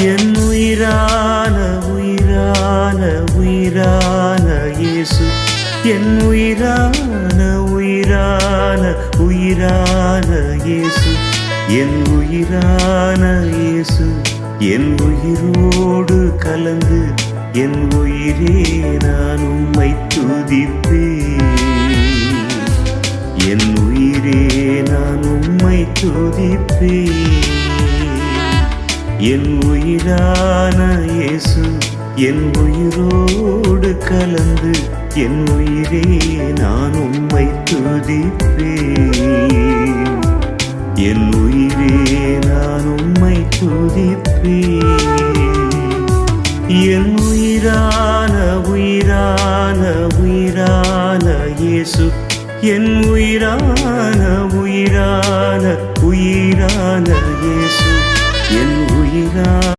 என் உயிரான உயிரான உயிரான இயேசு, என் உயிரான உயிரான உயிரான இயேசு, என் உயிரான இயேசு, என் உயிரோடு கலந்து என் உயிரே நான் உம்மை துதிப்பேன். என் உயிரே நான் உம்மை துதிப்பேன். என் உயிரான இயேசு, என் உயிரோடு கலந்து என் உயிரே நான் உம்மை துதிப்பேன். என் உயிரே நான் உம்மை துதிப்பேன். என் உயிரான உயிரான உயிரான இயேசு, என் உயிரான உயிரான உயிரான இயேசு, என் உயிரான